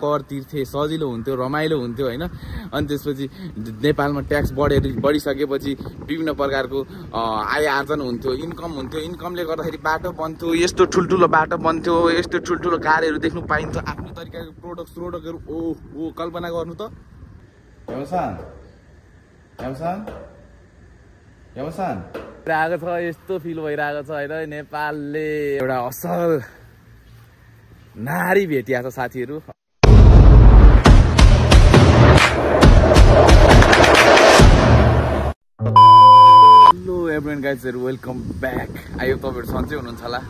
कर तिर्थे सजिलो हुन्थ्यो रमाइलो हुन्थ्यो हैन अनि त्यसपछि नेपालमा ट्याक्स बढिसकेपछि विभिन्न प्रकारको आय आर्जन हुन्थ्यो इन्कमले गर्दाखेरि बाटो बन्थ्यो यस्तो ठुल्ठुलो बाटो बन्थ्यो यस्तो ठुल्ठुलो कारहरू देख्नु पाइन्थ्यो आफ्नो तरिकाको प्रोडक्टहरु ओ कल्पना गर्नु त आएको छ यस्तो फिल भइरहेको छ हैन नेपालले एउटा असल नारी भेटिया छ साथीहरु हेलो एभ्रीवन गाइजहरु वेलकम ब्याक आयो तपाईहरु सन्चै हुनुहुन्छ होला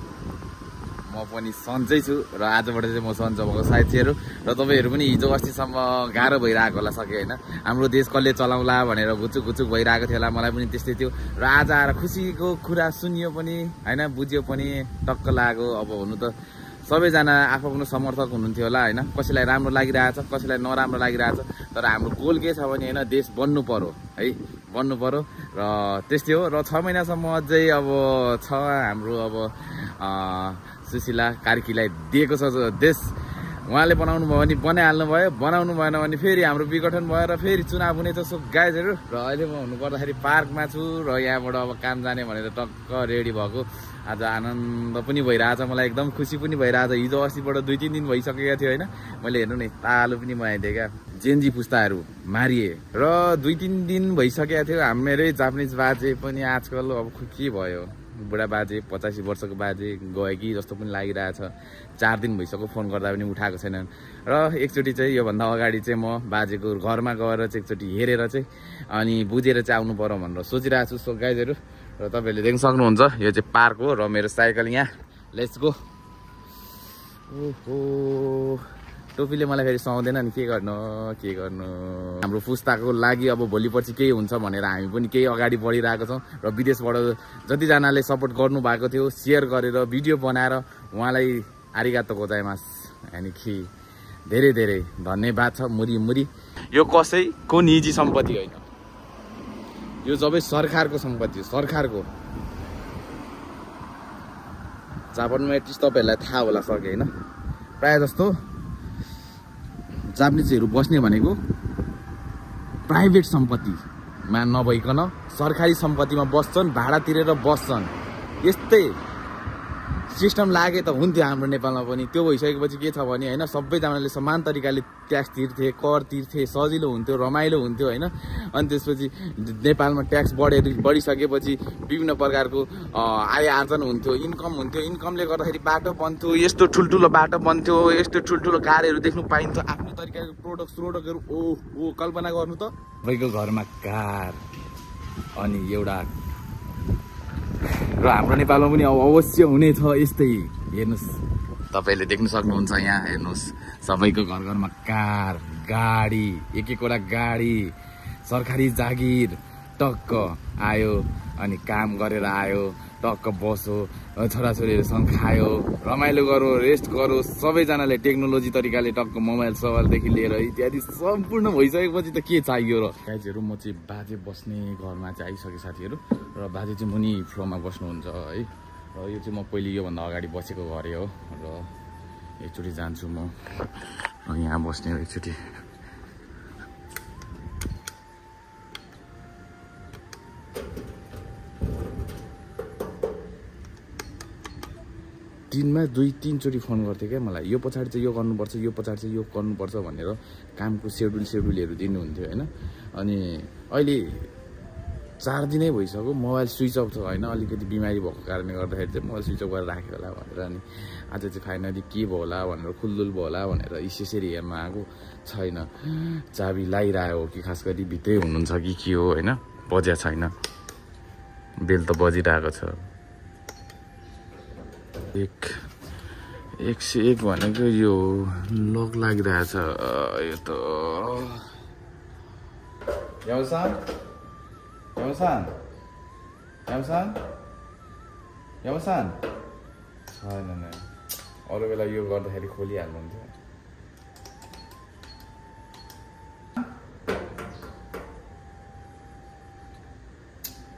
म पनि सन्चै छु र आजबाट चाहिँ म सन्चो भएको साथीहरु र तपाईहरु पनि हिजो अस्तिसम्म गाह्रो भइरहेको होला सके हैन हाम्रो देश कसले चलाउला भनेर गुचुक भइरहेको थियो होला मलाई पनि त्यस्तै थियो र आज आएर खुसीको कुरा सुनियो पनि हैन बुझ्यो पनि टक्क लाग्यो अब हुनु त सबैजना आफ्नो समर्थक हुनुहुन्थ्यो होला हैन कसैलाई राम्रो लागिरहेछ कसैलाई नराम्रो लागिरहेछ तर हाम्रो गोल के छ भने हैन देश बन्नु पर्यो है बन्नु पर्यो र त्यस्तै हो र 6 महिनासम्म अझै अब छ हाम्रो अब सुशीला कार्कीलाई दिएको छ देश उहाँले बनाउनु भयो भने बनाइहाल्नु भयो बनाउनु भएन भने फेरि हाम्रो विघटन भएर फेरि चुनाव हुने छ सो गाइजहरु र अहिले म हुनु पर्दाखेरि पार्कमा छु र यहाँबाट अब काम जाने भनेर टक्क रेडी भएको आज आनन्द पनि भइरहेछ मलाई एकदम खुसी पनि भइरहेछ हिजो अस्तिबाट 2-3 दिन भइसकेको थियो हैन मैले हेर्नु नि तालो पनि बनाइदिए क्या जेनजी पुस्ताहरू मारिए र 2-3 दिन भइसकेको थियो हाम्रै जापानिज बाजे पनि आजकल अब के भयो बुढा बाजे 85 वर्षको बाजे गए कि जस्तो पनि लागिरहेछ 4 दिन भइसक्यो फोन गर्दा पनि उठाएको छैनन् र एकचोटी चाहिँ यो भन्दा अगाडि चाहिँ म बाजेको घरमा गएर चाहिँ एकचोटी हेरेर चाहिँ अनि बुझेर चाहिँ आउनु पर्यो भनेर सोचिरहेको छु सो गाइजहरु र तपाईहरुले देख्न सक्नुहुन्छ यो चाहिँ पार्क हो र मेरो साइकल यहाँ लेट्स गो ओहो टोपीले मलाई फेरि सुहाउँदैन नि के गर्नु हाम्रो पुस्ताको लागि अब भोलि पछि केही हुन्छ भनेर हामी पनि केही अगाडि बढिरहेको छौं र विदेशबाट जतिजनाले सपोर्ट गर्नु भएको थियो शेयर गरेर भिडियो बनाएर उहाँलाई आरिगातो गोजाइमास यानी कि धेरै धेरै धन्यवाद छ मुरी यो कसैको निजी सम्पत्ति होइन यो सबै सरकारको सम्पत्ति हो सरकारको जापानमा एटलिस्ट तपाईहरुलाई थाहा होला सके हैन प्राय जस्तो जापानिजहरु बस्ने भनेको प्राइभेट सम्पत्तिमा नभइकन सरकारी सम्पत्तिमा बस्छन् भाडा तिरेर बस्छन् यस्तै सिस्टम लागे त हुन्थ्यो हाम्रो नेपालमा पनि त्यो भइसकेपछि के छ भने हैन सबैजनाले समान तरिकाले ट्याक्स तिर्थे कर तिर्थे सजिलो हुन्थ्यो रमाइलो हुन्थ्यो हैन अनि त्यसपछि नेपालमा ट्याक्स बढिसकेपछि विभिन्न प्रकारको आय आर्जन हुन्थ्यो इन्कमले गर्दाखेरि बाटो बन्थ्यो यस्तो ठुल्ठुलो बाटो बन्थ्यो यस्तो ठुल्ठुलो कारहरू देख्नु पाइन्थ्यो आफ्नो तरिकाको प्रोडक्टहरु ओ कल्पना गर्नु त तपाईको घरमा कार अनि एउटा र हाम्रो नेपालमा पनि अवश्य हुने छ यस्तै हेर्नुस् तपाईले देख्न सक्नुहुन्छ यहाँ हेर्नुस् सबैको घरमा कार गाडी एकवटा गाडी सरकारी जागिर टक्क आयो अनि काम गरेर आयो टक्क बसो छोराछोरीहरुसँग खायो रमाइलो गरो रेस्ट गरो सबैजनाले टेक्नोलोजी तरिकाले टक्क मोबाइल सवालदेखि लिएर इत्यादि सम्पूर्ण भइसकेपछि त के चाहियो र गाइजहरु म चाहिँ बाजे बस्ने घरमा चाहिँ आइसके साथीहरु र बाजे चाहिँ मुनि फ्लोरमा बस्नुहुन्छ है र यो चाहिँ म पहिले यो भन्दा अगाडि बसेको घर हो र एकचोटी जान्छु म यहाँ बस्ने एकचोटी दिनमा 2-3 चोटि फोन गर्थे क्या मलाई यो पछाडि चाहिँ यो गर्नुपर्छ यो पछाडि चाहिँ यो गर्नुपर्छ भनेर कामको सेड्युलहरु दिनुहुन्थ्यो हैन अनि अहिले 4 दिनै भइसक्यो मोबाइल स्विच अफ छ हैन अलिकति बिमारी भएको कारणले गर्दाखेरि चाहिँ मोबाइल स्विच अफ गरेर राखेको होला भनेर अनि आज चाहिँ फाइनली के भयो होला भनेर खुल्दुल भयो होला भनेर यसरी हेर्न आएको छैन चाबी लागिरहेको हो कि खास गरी भित्रै हुनुहुन्छ कि के हो हैन बज्या छैन बेल त बजिरहेको छ एक से एक भनेको यो लक लागिरहेछ यो त यामसान छैन नि अरू बेला यो गर्दाखेरि खोलिहाल्नुहुन्थ्यो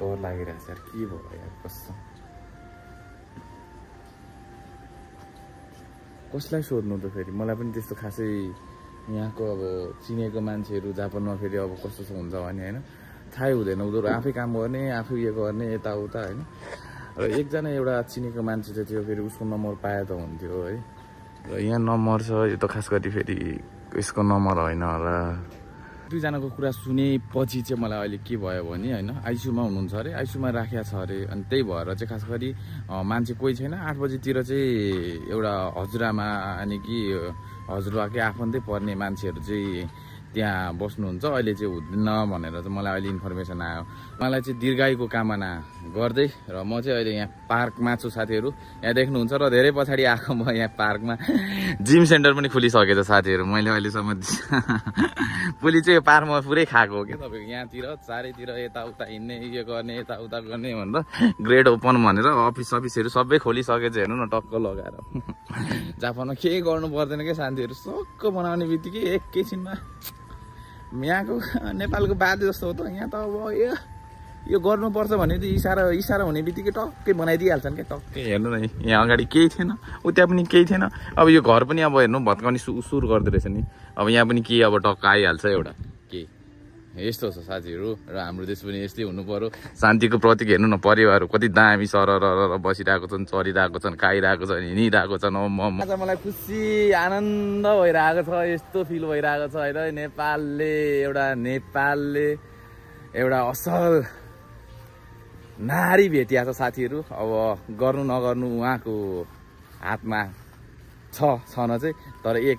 डर लागिरहेछ यार के भयो यार कसलाई सोध्नु त फेरि मलाई पनि त्यस्तो खासै यहाँको अब चिनेको मान्छेहरू जापानमा फेरि अब कस्तो हुन्छ भने होइन थाहै हुँदैन उनीहरू आफै काम गर्ने आफै उयो गर्ने यताउता होइन र एकजना एउटा चिनेको मान्छे चाहिँ थियो फेरि उसको नम्बर पाए त हुन्थ्यो है र यहाँ नम्बर छ यो त खास गरी फेरि यसको नम्बर होइन होला दुईजनाको कुरा सुनेपछि चाहिँ मलाई अहिले के भयो भने होइन आइसियुमा हुनुहुन्छ अरे आइसियुमा राखेको छ अरे अनि त्यही भएर चाहिँ खास गरी मान्छे कोही छैन 8 बजीतिर चाहिँ एउटा हजुरआमा अनि कि हजुरबाकै आफन्तै पर्ने मान्छेहरू चाहिँ त्यहाँ बस्नुहुन्छ अहिले चाहिँ हुँदैन भनेर चाहिँ मलाई अहिले इन्फर्मेसन आयो मलाई चाहिँ दीर्घायुको कामना गर्दै र म चाहिँ अहिले यहाँ पार्कमा छु साथीहरू यहाँ देख्नुहुन्छ र धेरै पछाडि आएको म यहाँ पार्कमा जिम सेन्टर पनि खुलिसकेछ साथीहरू मैले अहिलेसम्म पुलि चाहिँ पार्कमा पुरै खाएको हो क्या तपाईँको यहाँतिर चारैतिर यताउता हिँड्ने यो गर्ने यताउता गर्ने भनेर ग्रेड ओपन भनेर अफिस सफिसहरू सबै खोलिसकेछ हेर्नु न टक्क लगाएर जापानमा केही गर्नु पर्दैन क्या साथीहरू सक्क बनाउने बित्तिकै एकैछिनमा यहाँको नेपालको बाजे जस्तो हो त यहाँ त अब यो गर्नुपर्छ भने त इसारा हुने बित्तिकै टक्कै बनाइदिइहाल्छन् क्या टक्कै हेर्नु न यहाँ अगाडि केही थिएन उता पनि केही थिएन अब यो घर पनि अब हेर्नु भत्काउने सुरु गर्दो रहेछ नि अब यहाँ पनि के अब टक्क आइहाल्छ एउटा के यस्तो छ साथीहरू र हाम्रो देश पनि यस्तै हुनु पर्यो शान्तिको प्रतीक हेर्नु न परिवारहरू कति दामी सरर बसिरहेको छन् चरिरहेको छन् खाइरहेको छन् हिँडिरहेको छन् आज मलाई खुसी आनन्द भइरहेको छ यस्तो फिल भइरहेको छ होइन नेपालले एउटा असल नारी भेटिया छ साथीहरू अब गर्नु नगर्नु उहाँको हातमा छन चाहिँ तर एक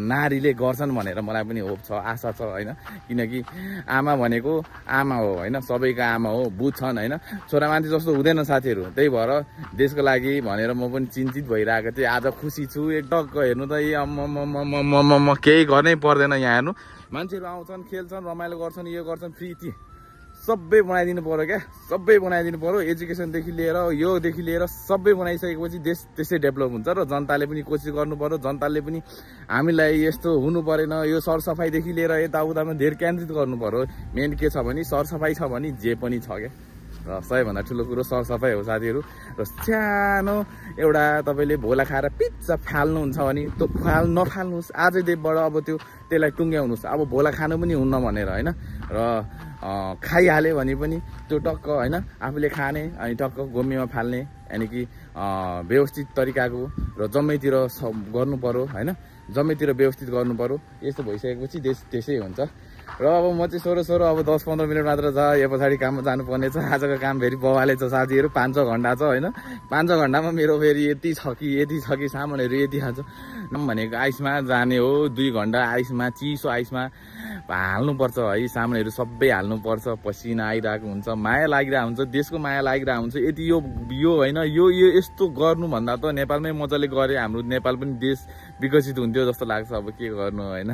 नारीले गर्छन् भनेर मलाई पनि होप छ आशा छ होइन किनकि आमा भनेको आमा हो होइन सबैको आमा हो बुझ्छन् होइन छोरा मान्छे जस्तो हुँदैन साथीहरू त्यही भएर देशको लागि भनेर म पनि चिन्तित भइरहेको थिएँ आज खुसी छु एक टक्क हेर्नु त म केही गर्नै पर्दैन यहाँ हेर्नु मान्छेहरू आउँछन् खेल्छन् रमाइलो गर्छन् यो गर्छन् फ्री सबै बनाइदिनु पर्यो क्या सबै बनाइदिनु पर्यो एजुकेसनदेखि लिएर योदेखि लिएर सबै बनाइसकेपछि देश त्यसै डेभलप हुन्छ र जनताले पनि कोसिस गर्नु पर्यो जनताले पनि हामीलाई यस्तो हुनु परेन यो सरसफाइदेखि लिएर यताउतामा धेरै केन्द्रित गर्नु पर्यो मेन के छ भने सरसफाइ छ भने जे पनि छ क्या र सबैभन्दा ठुलो कुरो सरसफाइ हो साथीहरू र सानो एउटा तपाईँले भोला खाएर पिज्जा फाल्नुहुन्छ भने त्यो नफाल्नुहोस् आजैदेखिबाट अब त्यसलाई टुङ्ग्याउनुहोस् अब भोला खानु पनि हुन्न भनेर होइन र खाइहाल्यो भने पनि त्यो टक्क होइन आफूले खाने अनि टक्क गोमीमा फाल्ने यानि कि व्यवस्थित तरिकाको र जम्मैतिर गर्नु पर्यो होइन जम्मैतिर व्यवस्थित गर्नु पर्यो यस्तो भइसकेपछि देश त्यसै हुन्छ र अब म चाहिँ सोरो अब 10-15 मिनट मात्र छ यो पछाडि काममा जानुपर्ने छ आजको काम फेरि बवाले छ साथीहरू 5-6 घन्टा छ होइन 5-6 घन्टामा मेरो फेरि यति छ कि सामानहरू यति खान्छ भनेको आइसमा जाने हो 2 घन्टा आइसमा चिसो आइसमा हाल्नुपर्छ है सामानहरू सबै हाल्नुपर्छ पसिना आइरहेको हुन्छ माया लागिरहेको हुन्छ देशको माया लागिरहेको हुन्छ यति यो होइन यो यस्तो गर्नुभन्दा त नेपालमै मजाले गरे हाम्रो नेपाल पनि देश विकसित हुन्थ्यो जस्तो लाग्छ अब के गर्नु होइन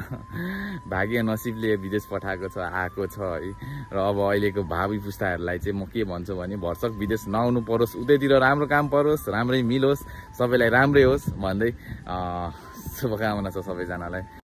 भाग्य नसिबले विदेश पठाएको छ आएको छ है र अब अहिलेको भावी पुस्ताहरूलाई चाहिँ म के भन्छु भने भरसक विदेश नआउनु परोस् उतैतिर राम्रो काम परोस् राम्रै मिलोस् सबैलाई राम्रै होस् भन्दै शुभकामना छ सबैजनालाई।